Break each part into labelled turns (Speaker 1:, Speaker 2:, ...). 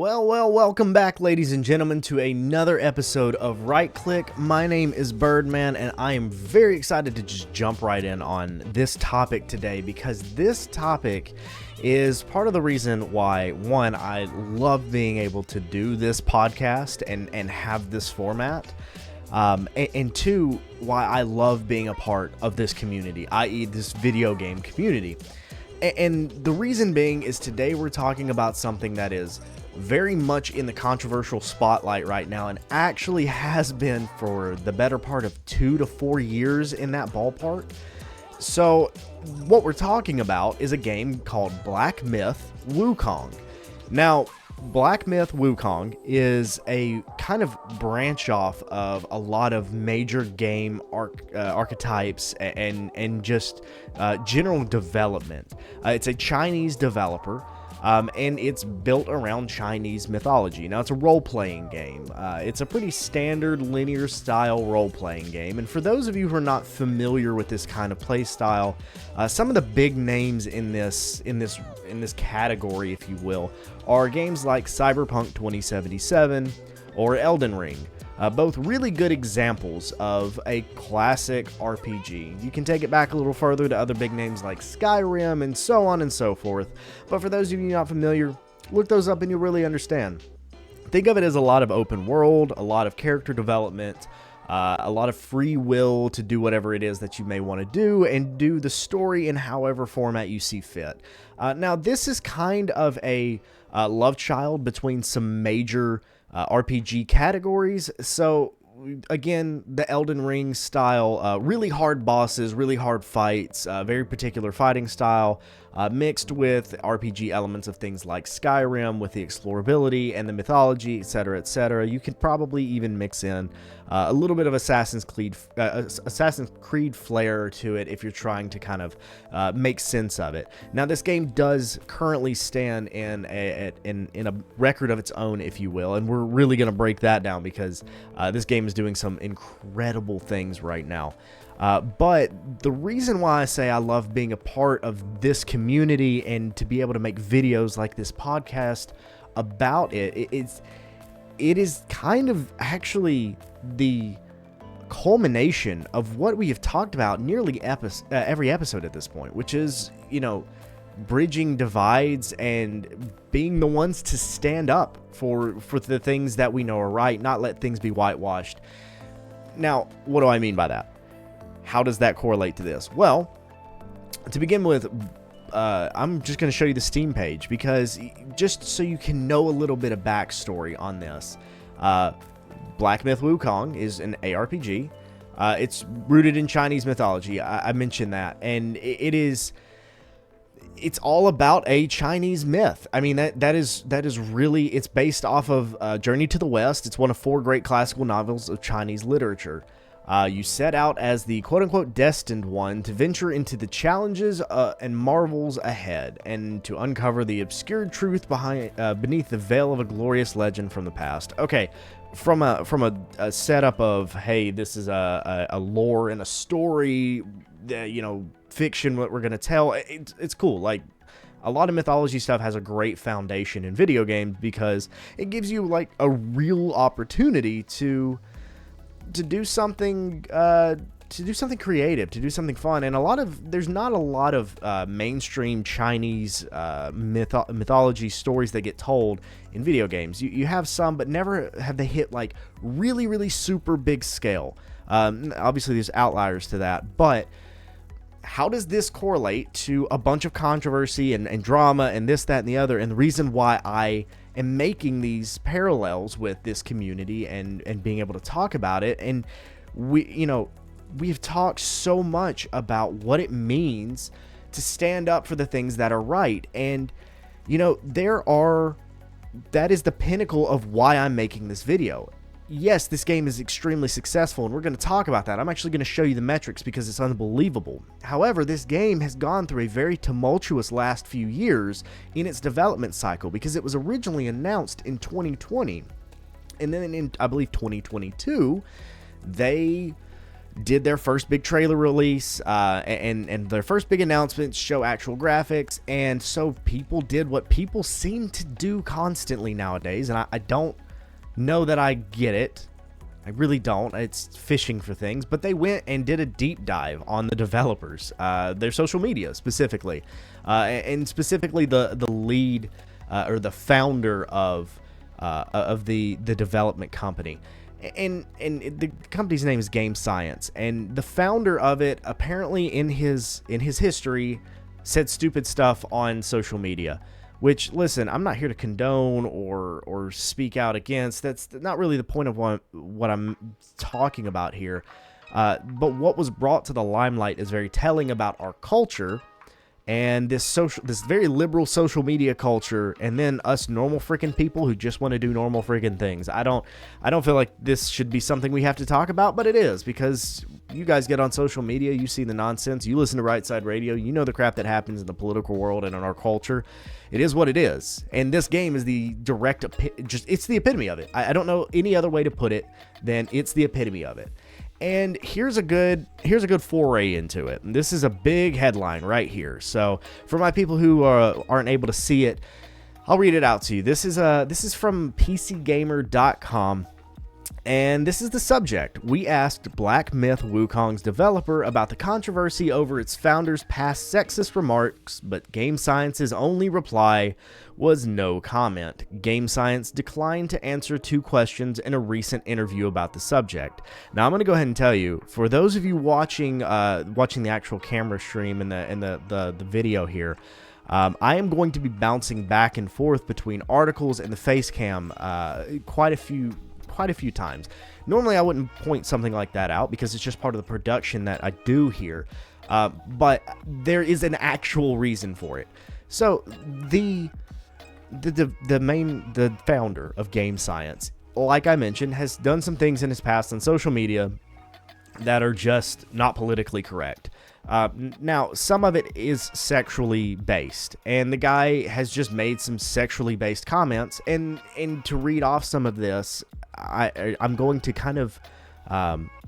Speaker 1: Welcome back, ladies and gentlemen, to another episode of Right Click. My name is Byrdman, and I am very excited to just jump right in on this topic today, because this topic is part of the reason why, one, I love being able to do this podcast and have this format, and two, why I love being a part of this community, i.e. this video game community. And the reason being is today we're talking about something that is very much in the controversial spotlight right now, and actually has been for the better part of 2 to 4 years in that ballpark. So what we're talking about is a game called Black Myth Wukong. Now, Black Myth Wukong is a kind of branch off of a lot of major game archetypes and just general development. It's a Chinese developer, and it's built around Chinese mythology. Now, it's a role-playing game. It's a pretty standard linear style role-playing game, and for those of you who are not familiar with this kind of play style, some of the big names in this category, if you will, are games like Cyberpunk 2077 or Elden Ring. Both really good examples of a classic RPG. You can take it back a little further to other big names like Skyrim and so on and so forth. But for those of you not familiar, look those up and you'll really understand. Think of it as a lot of open world, a lot of character development, a lot of free will to do whatever it is that you may want to do, and do the story in however format you see fit. Now, this is kind of a love child between some major RPG categories. So again, the Elden Ring style, really hard bosses, really hard fights, very particular fighting style, mixed with RPG elements of things like Skyrim with the explorability and the mythology, etc., etc. You could probably even mix in a little bit of Assassin's Creed flair to it if you're trying to kind of make sense of it. Now, this game does currently stand in a record of its own, if you will, and we're really going to break that down because this game is doing some incredible things right now. But the reason why I say I love being a part of this community and to be able to make videos like this podcast about it is kind of actually the culmination of what we have talked about nearly every episode at this point, which is, bridging divides and being the ones to stand up for the things that we know are right, not let things be whitewashed. Now, what do I mean by that? How does that correlate to this? Well, to begin with, I'm just going to show you the Steam page, because just so you can know a little bit of backstory on this, Black Myth Wukong is an ARPG. It's rooted in Chinese mythology. I mentioned that, and it's all about a Chinese myth. I mean, that is really, it's based off of Journey to the West. It's one of 4 great classical novels of Chinese literature. You set out as the quote-unquote destined one to venture into the challenges and marvels ahead, and to uncover the obscure truth beneath the veil of a glorious legend from the past. Okay, from a setup of, hey, this is a lore and a story, fiction, what we're going to tell, it's cool. Like, a lot of mythology stuff has a great foundation in video games because it gives you, like, a real opportunity to do something creative, to do something fun. And there's not a lot of mainstream Chinese mythology stories that get told in video games. You have some, but never have they hit like really, really super big scale. Obviously there's outliers to that, but how does this correlate to a bunch of controversy and drama and this, that, and the other? And the reason why I am making these parallels with this community and being able to talk about it, and we've talked so much about what it means to stand up for the things that are right, and that is the pinnacle of why I'm making this video. Yes, this game is extremely successful, and we're going to talk about that. I'm actually going to show you the metrics because it's unbelievable. However, this game has gone through a very tumultuous last few years in its development cycle, because it was originally announced in 2020, and then in, I believe, 2022, they did their first big trailer release, and their first big announcements show actual graphics, and so people did what people seem to do constantly nowadays, and I don't know that I get it. I really don't. It's fishing for things, but they went and did a deep dive on the developers, their social media specifically, and specifically the lead or the founder of the development company. And the company's name is Game Science, and the founder of it apparently in his history said stupid stuff on social media, which, listen, I'm not here to condone or speak out against. That's not really the point of what I'm talking about here. But what was brought to the limelight is very telling about our culture and this very liberal social media culture, and then us normal freaking people who just want to do normal freaking things. I don't feel like this should be something we have to talk about, but it is, because you guys get on social media, you see the nonsense, you listen to Right Side Radio, you know the crap that happens in the political world and in our culture. It is what it is, and this game is the direct, it's the epitome of it. I don't know any other way to put it than it's the epitome of it. And here's a good foray into it. And this is a big headline right here. So for my people who aren't able to see it, I'll read it out to you. This is from PCGamer.com. And this is the subject. We asked Black Myth Wukong's developer about the controversy over its founder's past sexist remarks, but Game Science's only reply was no comment. Game Science declined to answer 2 questions in a recent interview about the subject. Now, I'm going to go ahead and tell you, for those of you watching the actual camera stream and the video here, I am going to be bouncing back and forth between articles and the face cam quite a few times. Normally I wouldn't point something like that out because it's just part of the production that I do here, but there is an actual reason for it. So the founder of Game Science, like I mentioned, has done some things in his past on social media that are just not politically correct. Now, some of it is sexually based, and the guy has just made some sexually based comments, and to read off some of this, I'm going to kind of,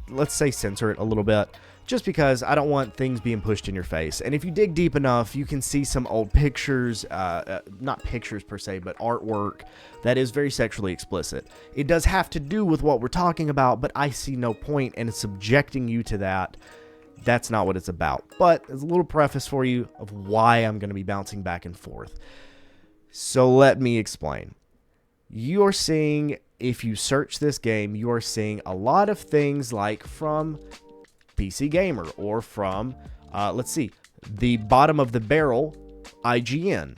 Speaker 1: let's say, censor it a little bit, just because I don't want things being pushed in your face. And if you dig deep enough, you can see some old pictures, not pictures per se, but artwork that is very sexually explicit. It does have to do with what we're talking about, but I see no point in subjecting you to that. That's not what it's about. But as a little preface for you of why I'm going to be bouncing back and forth. So let me explain. You are seeing, if you search this game, you are seeing a lot of things like from PC Gamer or from, let's see, the bottom of the barrel, IGN.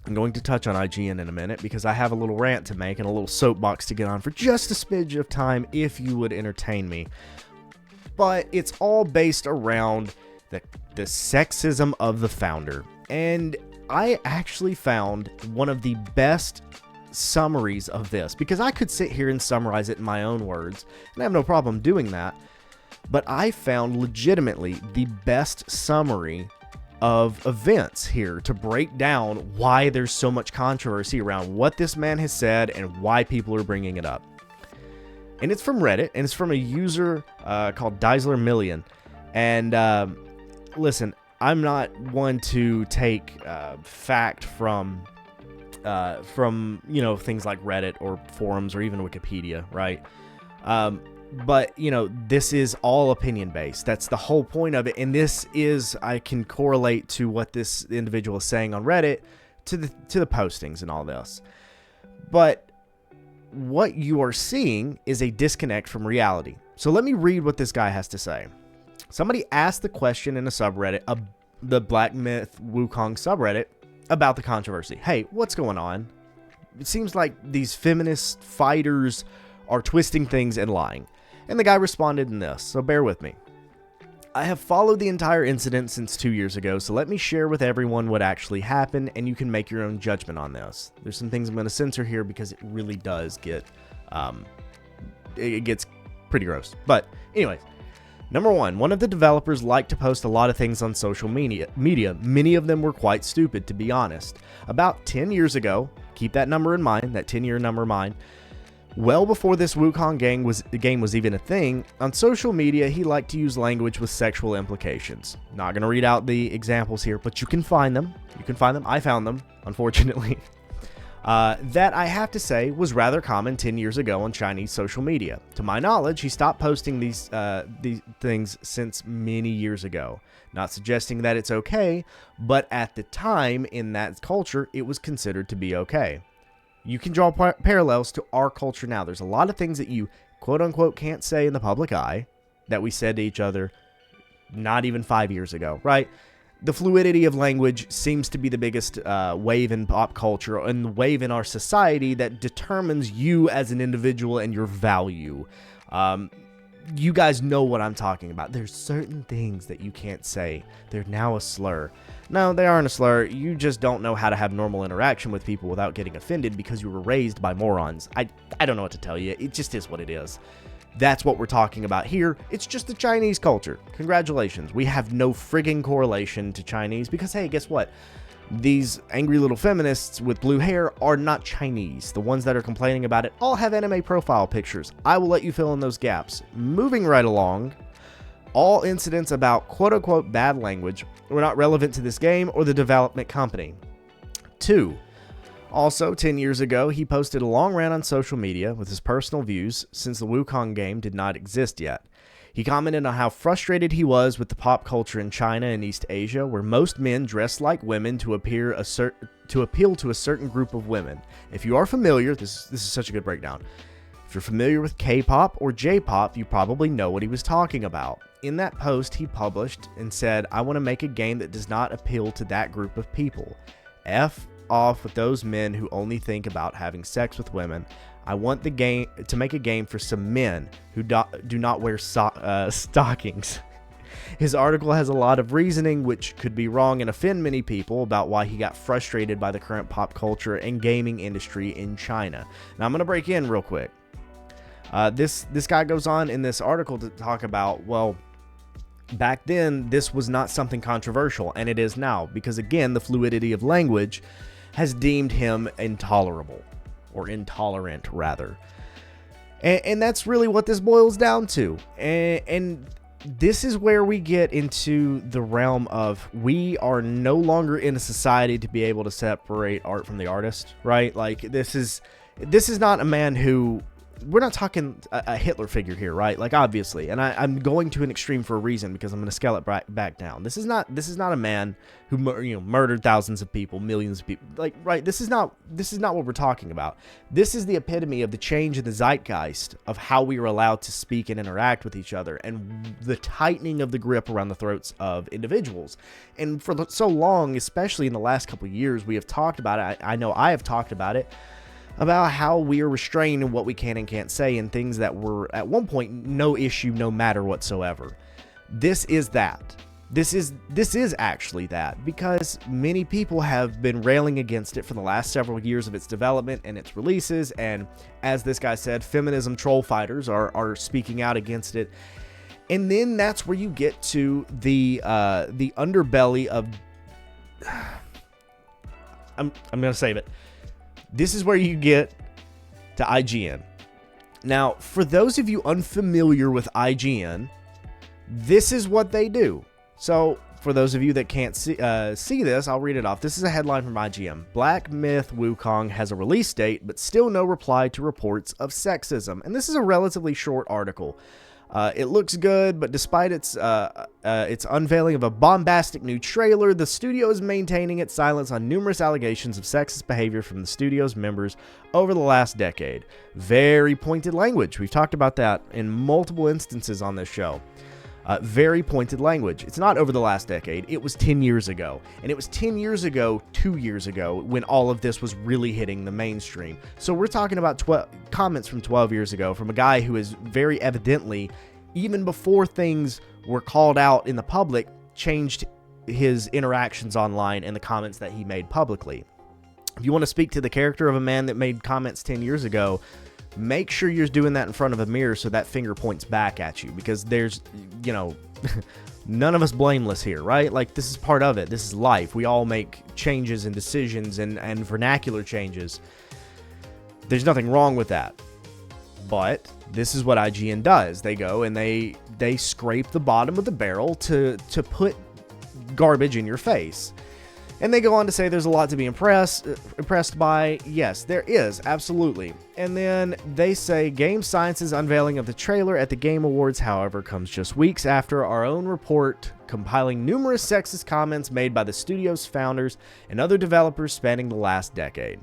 Speaker 1: I'm going to touch on IGN in a minute because I have a little rant to make and a little soapbox to get on for just a smidge of time if you would entertain me. But it's all based around the sexism of the founder. And I actually found one of the best summaries of this, because I could sit here and summarize it in my own words, and I have no problem doing that. But I found legitimately the best summary of events here to break down why there's so much controversy around what this man has said and why people are bringing it up. And it's from Reddit, and it's from a user called Deisler Million. And listen, I'm not one to take fact from things like Reddit or forums or even Wikipedia, right? But this is all opinion based. That's the whole point of it. And this is, I can correlate to what this individual is saying on Reddit to the postings and all this. But what you are seeing is a disconnect from reality. So let me read what this guy has to say. Somebody asked the question in a subreddit, the Black Myth Wukong subreddit, about the controversy. Hey, what's going on? It seems like these feminist fighters are twisting things and lying. And the guy responded in this, so bear with me. I have followed the entire incident since 2 years ago, so let me share with everyone what actually happened, and you can make your own judgment on this. There's some things I'm going to censor here because it really does get, it gets pretty gross. But anyways, number one of the developers liked to post a lot of things on social media. Many of them were quite stupid, to be honest. About 10 years ago, keep that number in mind, that 10-year number in mind, Well before this Wukong game was even a thing, on social media he liked to use language with sexual implications. Not going to read out the examples here, but you can find them. I found them, unfortunately. That, I have to say, was rather common 10 years ago on Chinese social media. To my knowledge, he stopped posting these things since many years ago. Not suggesting that it's okay, but at the time, in that culture, it was considered to be okay. You can draw parallels to our culture now. There's a lot of things that you, quote-unquote, can't say in the public eye that we said to each other not even 5 years ago, right? The fluidity of language seems to be the biggest wave in pop culture and the wave in our society that determines you as an individual and your value. You guys know what I'm talking about. There's certain things that you can't say. They're now a slur. No, they aren't a slur. You just don't know how to have normal interaction with people without getting offended because you were raised by morons. I don't know what to tell you. It just is what it is. That's what we're talking about here. It's just the Chinese culture. Congratulations. We have no frigging correlation to Chinese because, hey, guess what? These angry little feminists with blue hair are not Chinese. The ones that are complaining about it all have anime profile pictures. I will let you fill in those gaps. Moving right along, all incidents about quote-unquote bad language were not relevant to this game or the development company. 2. Also, 10 years ago, he posted a long rant on social media with his personal views since the Wukong game did not exist yet. He commented on how frustrated he was with the pop culture in China and East Asia, where most men dress like women to appeal to a certain group of women. If you are familiar, this is such a good breakdown. If you're familiar with K-pop or J-pop, you probably know what he was talking about. In that post, he published and said, "I want to make a game that does not appeal to that group of people. F off with those men who only think about having sex with women. I want the game to make a game for some men who do not wear stockings." His article has a lot of reasoning which could be wrong and offend many people about why he got frustrated by the current pop culture and gaming industry in China. Now I'm going to break in real quick. This guy goes on in this article to talk about, well, back then this was not something controversial, and it is now, because again, the fluidity of language has deemed him intolerable. Or intolerant, rather. And that's really what this boils down to. And this is where we get into the realm of we are no longer in a society to be able to separate art from the artist, right? Like, this is not a man who... We're not talking a Hitler figure here, right? Like, obviously, and I'm going to an extreme for a reason because I'm going to scale it back down. This is not a man who murdered thousands of people, millions of people. Like, right? This is not what we're talking about. This is the epitome of the change in the zeitgeist of how we are allowed to speak and interact with each other, and the tightening of the grip around the throats of individuals. And for so long, especially in the last couple of years, we have talked about it. I know I have talked about it. About how we are restrained in what we can and can't say, and things that were at one point no issue, no matter whatsoever. This is that. This is actually that, because many people have been railing against it for the last several years of its development and its releases, and as this guy said, feminism troll fighters are speaking out against it. And then that's where you get to the underbelly of... I'm gonna save it. This is where you get to IGN. Now, for those of you unfamiliar with IGN, this is what they do. So, for those of you that can't see this, I'll read it off. This is a headline from IGN. Black Myth Wukong has a release date, but still no reply to reports of sexism. And this is a relatively short article. It looks good, but despite its unveiling of a bombastic new trailer, the studio is maintaining its silence on numerous allegations of sexist behavior from the studio's members over the last decade. Very pointed language. We've talked about that in multiple instances on this show. Very pointed language. It's not over the last decade. It was 10 years ago. And it was 10 years ago, 2 years ago, when all of this was really hitting the mainstream. So we're talking about comments from 12 years ago from a guy who is very evidently, even before things were called out in the public, changed his interactions online and the comments that he made publicly. If you want to speak to the character of a man that made comments 10 years ago, make sure you're doing that in front of a mirror so that finger points back at you, because there's, none of us blameless here, right? Like, this is part of it. This is life. We all make changes and decisions and vernacular changes. There's nothing wrong with that. But this is what IGN does. They go and they scrape the bottom of the barrel to put garbage in your face. And they go on to say there's a lot to be impressed by. Yes, there is, absolutely. And then they say Game Science's unveiling of the trailer at the Game Awards, however, comes just weeks after our own report compiling numerous sexist comments made by the studio's founders and other developers spanning the last decade.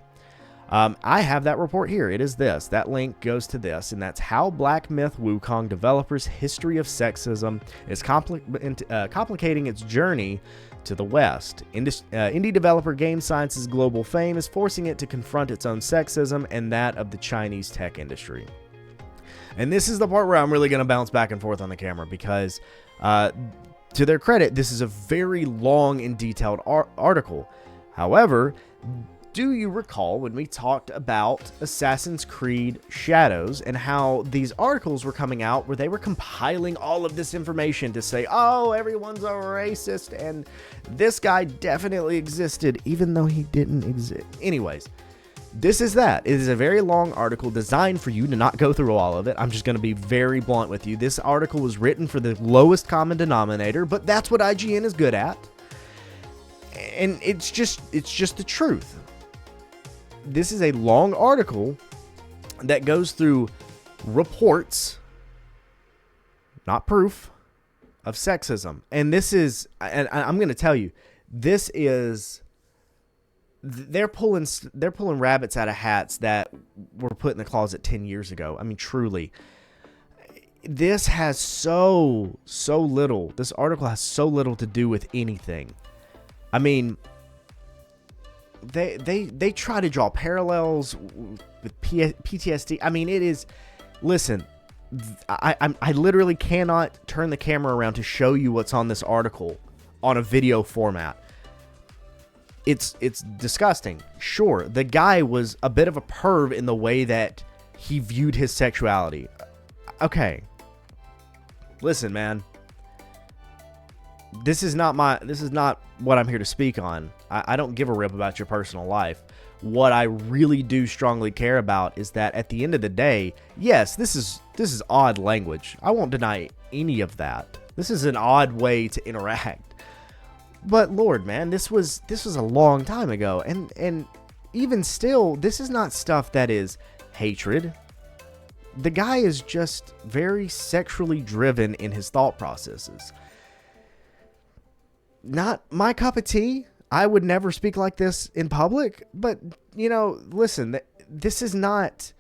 Speaker 1: I have that report here. It is this. That link goes to this, and that's How Black Myth Wukong Developers' History of Sexism is Complicating Its Journey to the West. Indie developer Game Science's global fame is forcing it to confront its own sexism and that of the Chinese tech industry. And this is the part where I'm really going to bounce back and forth on the camera because, to their credit, this is a very long and detailed article. However, do you recall when we talked about Assassin's Creed Shadows and how these articles were coming out where they were compiling all of this information to say, oh, everyone's a racist and this guy definitely existed even though he didn't exist. Anyways, this is that. It is a very long article designed for you to not go through all of it. I'm just going to be very blunt with you. This article was written for the lowest common denominator, but that's what IGN is good at. And it's just the truth. This is a long article that goes through reports, not proof, of sexism. And this is, and I'm going to tell you, this is, they're pulling rabbits out of hats that were put in the closet 10 years ago. I mean, truly. This has so little, this article has so little to do with anything. I mean, they try to draw parallels with PTSD. I mean, it is, listen, I literally cannot turn the camera around to show you what's on this article on a video format. It's disgusting. Sure, the guy was a bit of a perv in the way that he viewed his sexuality. Okay. Listen, man. This is not what I'm here to speak on. I don't give a rip about your personal life. What I really do strongly care about is that at the end of the day, yes, this is odd language. I won't deny any of that. This is an odd way to interact. But Lord, man, this was a long time ago, and even still, this is not stuff that is hatred. The guy is just very sexually driven in his thought processes. Not my cup of tea. I would never speak like this in public, but listen, this does not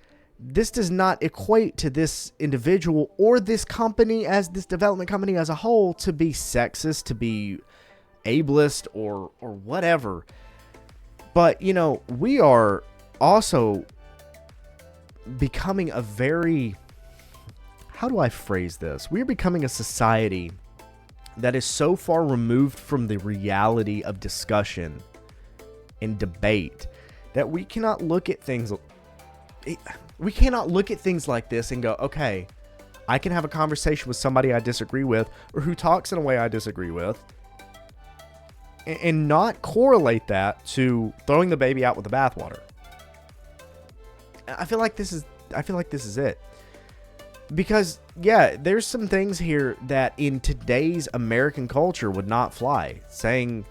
Speaker 1: equate to this individual or this company, as this development company as a whole, to be sexist, to be ableist or whatever. But we are also becoming a very, how do I phrase this? We're becoming a society that is so far removed from the reality of discussion and debate that we cannot look at things like this and go, okay, I can have a conversation with somebody I disagree with or who talks in a way I disagree with, and not correlate that to throwing the baby out with the bathwater. I feel like this is it. Because, yeah, there's some things here that in today's American culture would not fly. Saying,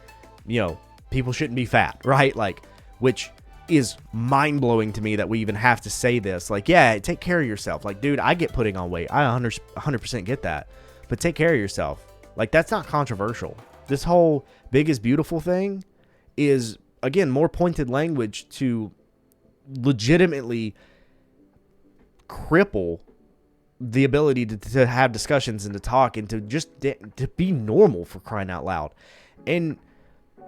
Speaker 1: people shouldn't be fat, right? Like, which is mind-blowing to me that we even have to say this. Like, yeah, take care of yourself. Like, dude, I get putting on weight. I 100% get that. But take care of yourself. Like, that's not controversial. This whole big is beautiful thing is, again, more pointed language to legitimately cripple the ability to have discussions and to talk and to just to be normal, for crying out loud. And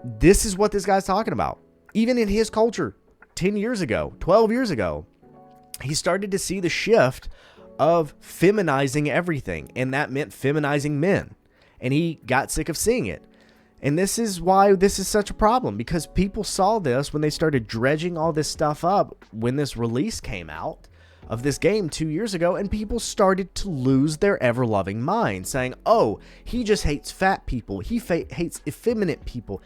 Speaker 1: this is what this guy's talking about. Even in his culture, 10 years ago, 12 years ago, he started to see the shift of feminizing everything. And that meant feminizing men. And he got sick of seeing it. And this is why this is such a problem, because people saw this when they started dredging all this stuff up when this release came out of this game 2 years ago, and people started to lose their ever-loving mind, saying, oh, he just hates fat people. He hates effeminate people.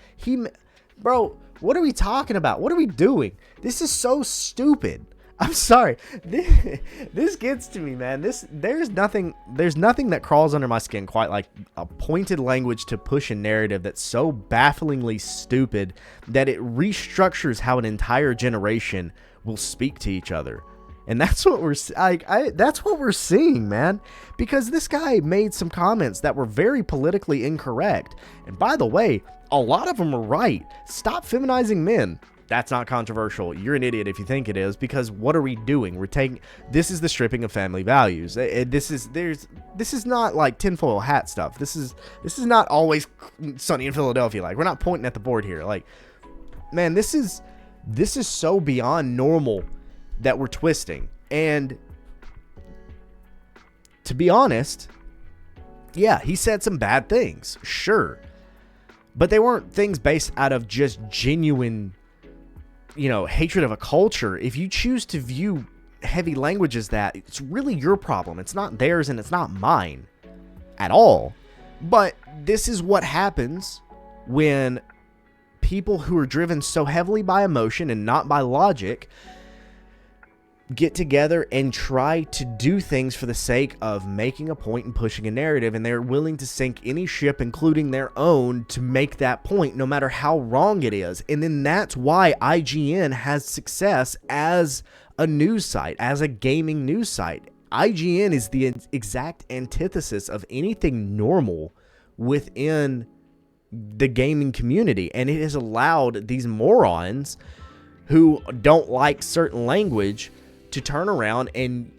Speaker 1: Bro, what are we talking about? What are we doing? This is so stupid. I'm sorry. This gets to me, man. There's nothing that crawls under my skin quite like a pointed language to push a narrative that's so bafflingly stupid that it restructures how an entire generation will speak to each other. And that's what that's what we're seeing, man. Because this guy made some comments that were very politically incorrect. And by the way, a lot of them are right. Stop feminizing men. That's not controversial. You're an idiot if you think it is, because what are we doing? This is the stripping of family values. This is not like tinfoil hat stuff. This is not Always Sunny in Philadelphia. Like, we're not pointing at the board here. Like, man, this is so beyond normal that we're twisting. And to be honest, yeah, he said some bad things, sure, but they weren't things based out of just genuine, hatred of a culture. If you choose to view heavy language as that, it's really your problem. It's not theirs, and it's not mine at all. But this is what happens when people who are driven so heavily by emotion and not by logic get together and try to do things for the sake of making a point and pushing a narrative, and they're willing to sink any ship, including their own, to make that point, no matter how wrong it is. And then that's why IGN has success as a news site, as a gaming news site. IGN is the exact antithesis of anything normal within the gaming community, and it has allowed these morons who don't like certain language to turn around and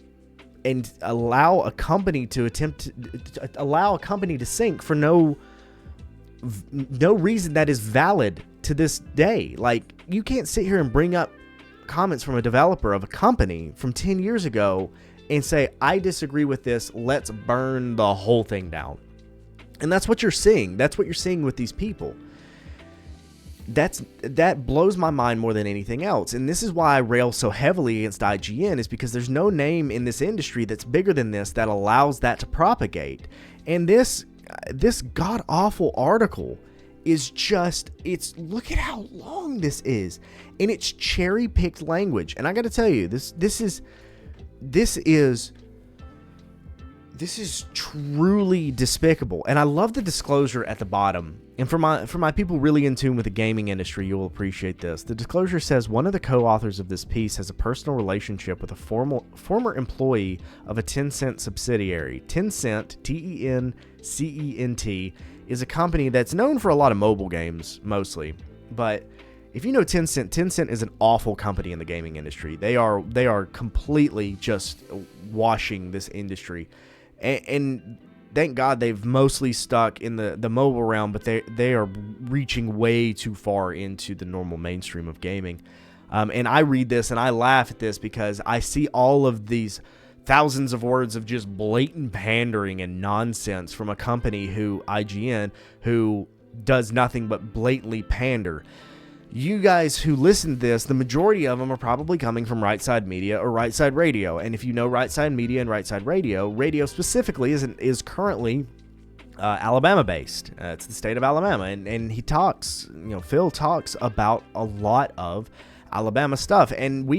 Speaker 1: allow a company to allow a company to sink for no reason that is valid to this day. Like, you can't sit here and bring up comments from a developer of a company from 10 years ago and say, I disagree with this, let's burn the whole thing down. And that's what you're seeing. That's what you're seeing with these people. That blows my mind more than anything else. And this is why I rail so heavily against IGN, is because there's no name in this industry that's bigger than this that allows that to propagate. And this god-awful article is just, look at how long this is. And it's cherry-picked language. And I got to tell you, this is truly despicable. And I love the disclosure at the bottom. And for my people really in tune with the gaming industry, you will appreciate this. The disclosure says one of the co-authors of this piece has a personal relationship with a former employee of a Tencent subsidiary. Tencent, Tencent, is a company that's known for a lot of mobile games, mostly. But if you know Tencent is an awful company in the gaming industry. They are completely just washing this industry. And thank God they've mostly stuck in the mobile realm, but they are reaching way too far into the normal mainstream of gaming. And I read this and I laugh at this because I see all of these thousands of words of just blatant pandering and nonsense from a company IGN, who does nothing but blatantly pander. You guys who listen to this, the majority of them are probably coming from Right Side Media or Right Side Radio. And if you know Right Side Media and Right Side Radio, radio specifically is currently Alabama-based. It's the state of Alabama. And he talks, Phil talks about a lot of Alabama stuff. And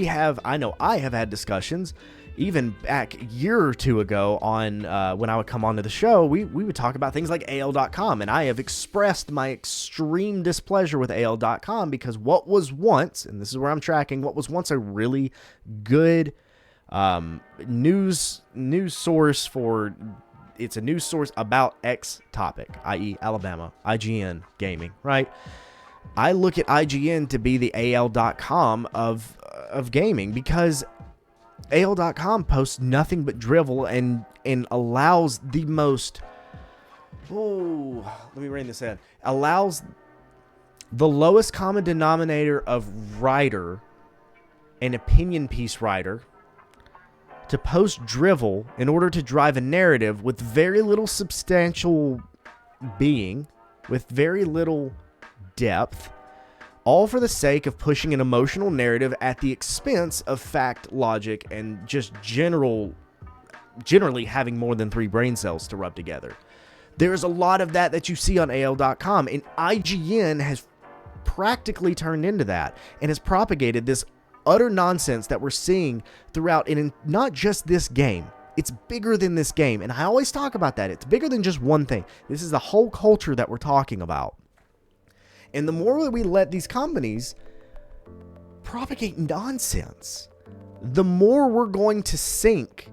Speaker 1: I know I have had discussions even back a year or two ago on when I would come onto the show, we would talk about things like AL.com, and I have expressed my extreme displeasure with AL.com because what was once, and this is where I'm tracking, what was once a really good news source it's a news source about X topic, i.e. Alabama, IGN, gaming, right? I look at IGN to be the AL.com of gaming, because AL.com posts nothing but drivel and allows the most, let me rein this in, allows the lowest common denominator of writer, an opinion piece writer, to post drivel in order to drive a narrative with very little substantial being, with very little depth, all for the sake of pushing an emotional narrative at the expense of fact, logic, and just generally having more than 3 brain cells to rub together. There's a lot of that you see on AL.com, and IGN has practically turned into that and has propagated this utter nonsense that we're seeing throughout, and in not just this game. It's bigger than this game, and I always talk about that. It's bigger than just one thing. This is the whole culture that we're talking about. And the more that we let these companies propagate nonsense, the more we're going to sink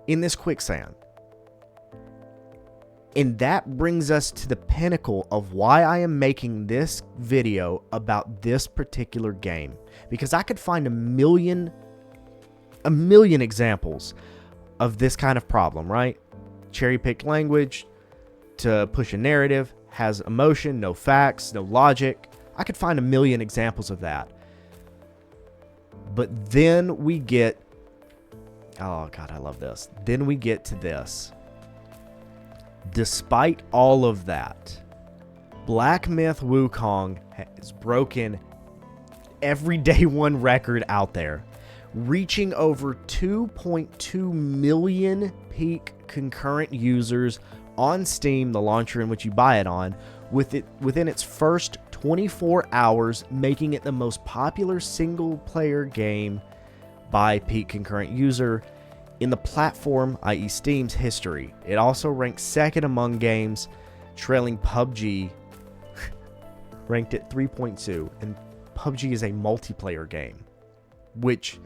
Speaker 1: in this quicksand. And that brings us to the pinnacle of why I am making this video about this particular game. Because I could find a million examples of this kind of problem, right? Cherry-picked language to push a narrative, has emotion, no facts, no logic. I could find a million examples of that. But then we get, oh God, I love this. Then we get to this. Despite all of that, Black Myth Wukong has broken every day one record out there, reaching over 2.2 million peak concurrent users on Steam, the launcher in which you buy it on, within its first 24 hours, making it the most popular single-player game by peak concurrent user in the platform, i.e. Steam's history. It also ranks second among games, trailing PUBG, ranked at 3.2, and PUBG is a multiplayer game, which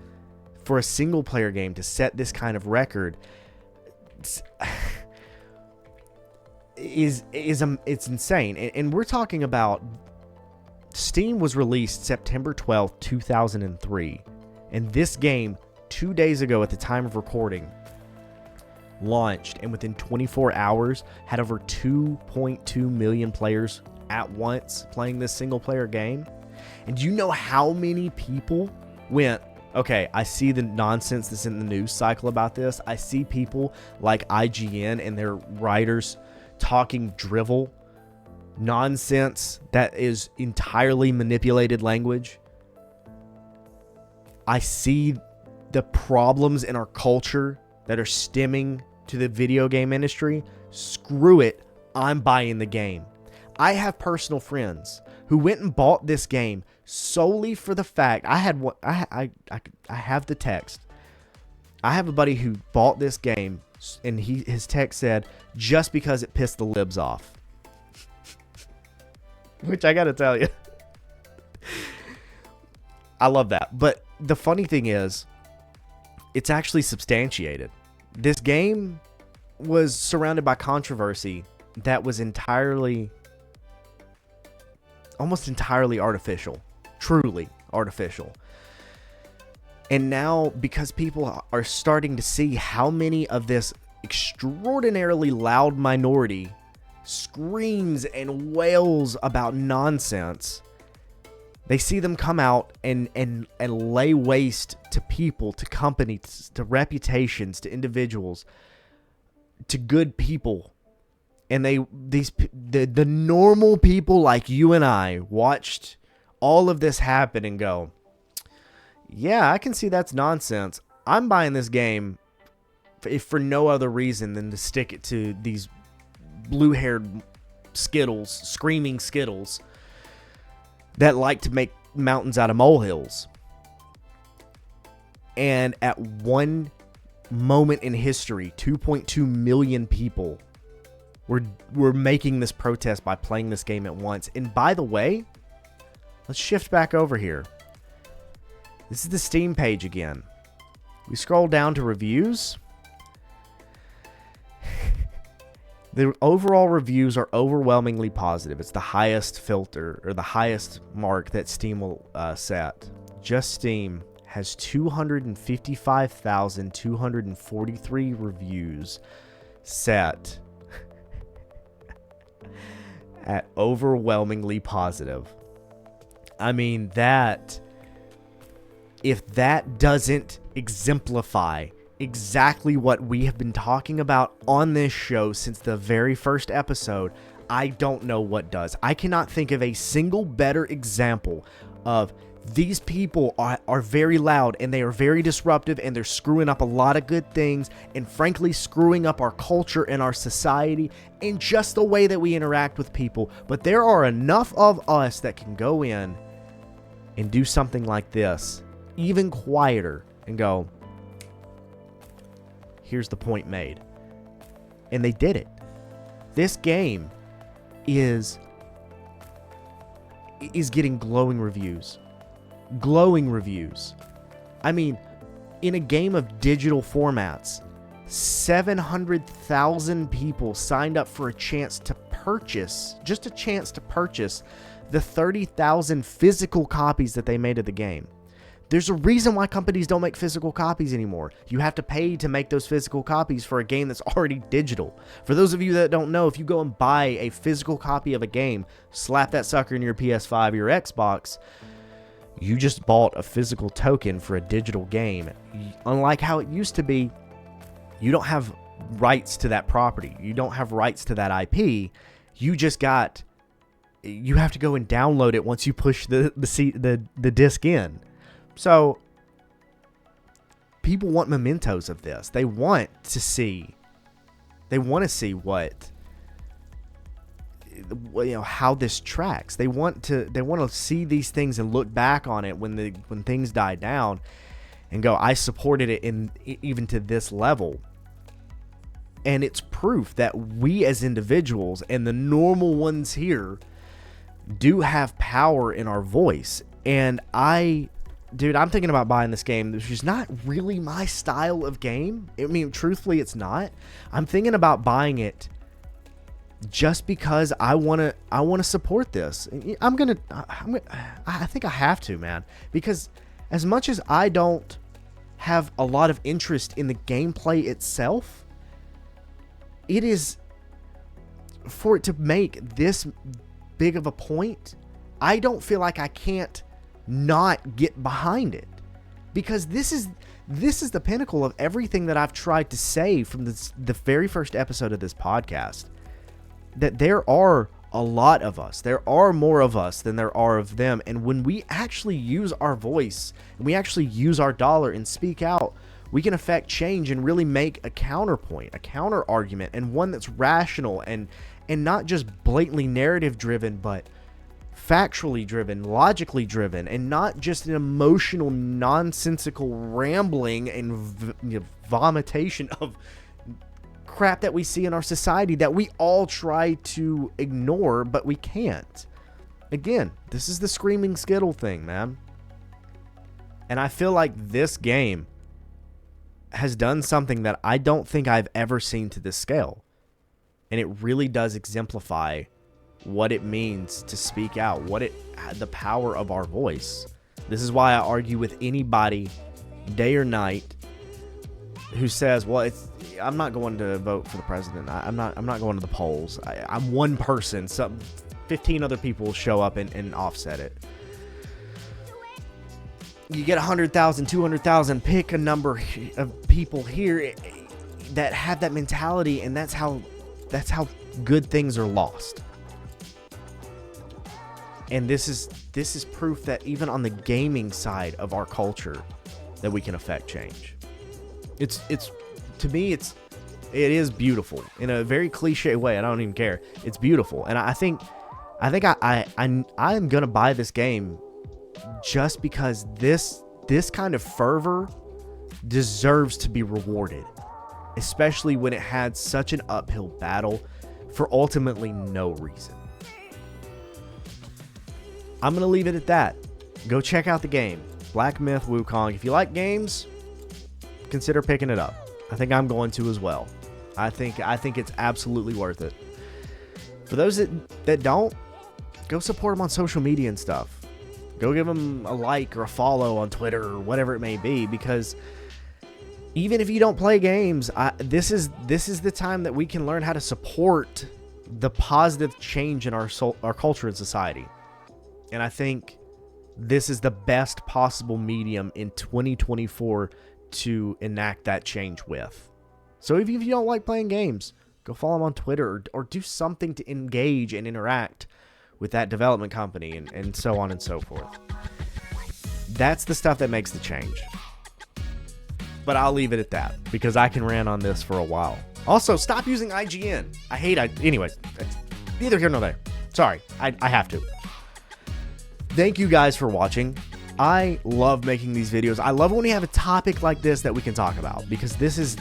Speaker 1: for a single-player game to set this kind of record it's insane. And we're talking about Steam was released September 12th, 2003, and this game 2 days ago at the time of recording launched, and within 24 hours had over 2.2 million players at once playing this single player game. And do you know how many people went, okay, I see the nonsense that's in the news cycle about this. I see people like IGN and their writers talking drivel nonsense that is entirely manipulated language. I see the problems in our culture that are stemming to the video game industry. Screw it, I'm buying the game. I have personal friends who went and bought this game solely for the fact I have the text. I have a buddy who bought this game, and his text said just because it pissed the libs off. Which I gotta tell you, I love that. But the funny thing is, it's actually substantiated. This game was surrounded by controversy that was almost entirely artificial. Truly artificial. And now, because people are starting to see how many of this extraordinarily loud minority screams and wails about nonsense, they see them come out and lay waste to people, to companies, to reputations, to individuals, to good people. And the normal people like you and I watched all of this happen and go, yeah, I can see that's nonsense. I'm buying this game if for no other reason than to stick it to these blue-haired Skittles, screaming Skittles, that like to make mountains out of molehills. And at one moment in history, 2.2 million people were making this protest by playing this game at once. And by the way, let's shift back over here. This is the Steam page again. We scroll down to reviews. The overall reviews are overwhelmingly positive. It's the highest filter, or the highest mark that Steam will set. Just Steam has 255,243 reviews set at overwhelmingly positive. I mean, if that doesn't exemplify exactly what we have been talking about on this show since the very first episode, I don't know what does. I cannot think of a single better example of these people are very loud, and they are very disruptive, and they're screwing up a lot of good things, and frankly screwing up our culture and our society and just the way that we interact with people. But there are enough of us that can go in and do something like this even quieter and go, here's the point made. And they did it. This game is getting glowing reviews. Glowing reviews. I mean, in a game of digital formats, 700,000 people signed up for a chance to purchase, just a chance to purchase the 30,000 physical copies that they made of the game. There's a reason why companies don't make physical copies anymore. You have to pay to make those physical copies for a game that's already digital. For those of you that don't know, if you go and buy a physical copy of a game, slap that sucker in your PS5 or your Xbox, you just bought a physical token for a digital game. Unlike how it used to be, you don't have rights to that property. You don't have rights to that IP. You have to go and download it once you push the disc in. So people want mementos of this. They want to see what, how this tracks. They want to see these things and look back on it when things die down and go, I supported it even to this level. And it's proof that we as individuals and the normal ones here do have power in our voice. And I'm thinking about buying this game, which is not really my style of game. I mean, truthfully, it's not. I'm thinking about buying it just because I want to support this. I think I have to, man, because as much as I don't have a lot of interest in the gameplay itself, it is, for it to make this big of a point, I don't feel like I can't not get behind it, because this is the pinnacle of everything that I've tried to say from the very first episode of this podcast, that there are a lot of us. There are more of us than there are of them. And when we actually use our voice and we actually use our dollar and speak out, we can affect change and really make a counterpoint, a counter argument, and one that's rational and not just blatantly narrative driven, but factually driven, logically driven, and not just an emotional, nonsensical rambling and vomitation of crap that we see in our society that we all try to ignore, but we can't. Again, this is the screaming Skittle thing, man. And I feel like this game has done something that I don't think I've ever seen to this scale. And it really does exemplify what it means to speak out, the power of our voice. This is why I argue with anybody day or night who says, well, I'm not going to vote for the president. I'm not going to the polls. I'm one person. 15 other people will show up and offset it. You get 100,000, 200,000, pick a number of people here that have that mentality, and that's how good things are lost. And this is proof that even on the gaming side of our culture, that we can affect change. It's to me, it is beautiful in a very cliche way. I don't even care. It's beautiful, and I think I'm gonna buy this game just because this kind of fervor deserves to be rewarded, especially when it had such an uphill battle for ultimately no reason. I'm going to leave it at that. Go check out the game, Black Myth Wukong. If you like games, consider picking it up. I think I'm going to as well. I think it's absolutely worth it. For those that don't, go support them on social media and stuff. Go give them a like or a follow on Twitter or whatever it may be, because even if you don't play games, this is the time that we can learn how to support the positive change in our culture and society. And I think this is the best possible medium in 2024 to enact that change with. So if you don't like playing games, go follow them on Twitter or do something to engage and interact with that development company and so on and so forth. That's the stuff that makes the change. But I'll leave it at that because I can rant on this for a while. Also, stop using IGN. I hate it. Anyways, neither here nor there. Sorry, I have to. Thank you guys for watching. I love making these videos. I love when we have a topic like this that we can talk about, because this has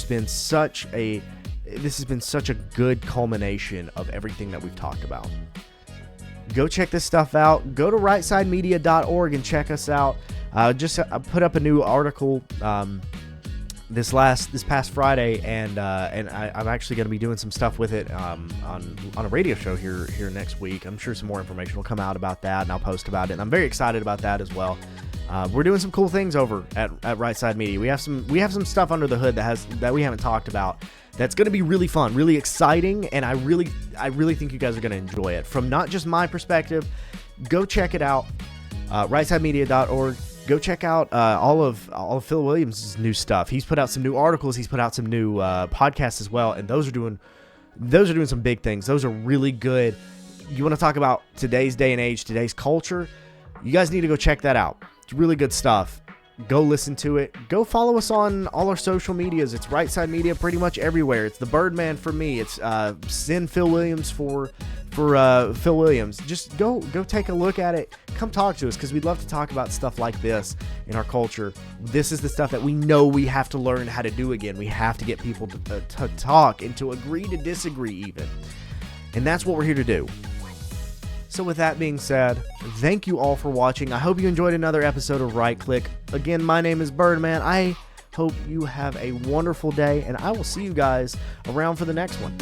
Speaker 1: been such a good culmination of everything that we've talked about. Go check this stuff out. Go to rightsidemedia.org and check us out. I put up a new article this past Friday, and I'm actually going to be doing some stuff with it on a radio show here next week. I'm sure some more information will come out about that, and I'll post about it. And I'm very excited about that as well. We're doing some cool things over at Right Side Media. We have some stuff under the hood that we haven't talked about. That's going to be really fun, really exciting, and I really think you guys are going to enjoy it. From not just my perspective, go check it out. Rightsidemedia.org. Go check out all of Phil Williams' new stuff. He's put out some new articles. He's put out some new podcasts as well, and those are doing some big things. Those are really good. You want to talk about today's day and age, today's culture? You guys need to go check that out. It's really good stuff. Go listen to it. Go follow us on all our social medias. It's Right Side Media pretty much everywhere. It's the Byrdman for me. It's Send Phil Williams for Phil Williams. Just go take a look at it. Come talk to us, because we'd love to talk about stuff like this in our culture. This is the stuff that we know we have to learn how to do again. We have to get people to talk and to agree to disagree even. And that's what we're here to do. So with that being said, thank you all for watching. I hope you enjoyed another episode of Right Click. Again, my name is Byrdman. I hope you have a wonderful day, and I will see you guys around for the next one.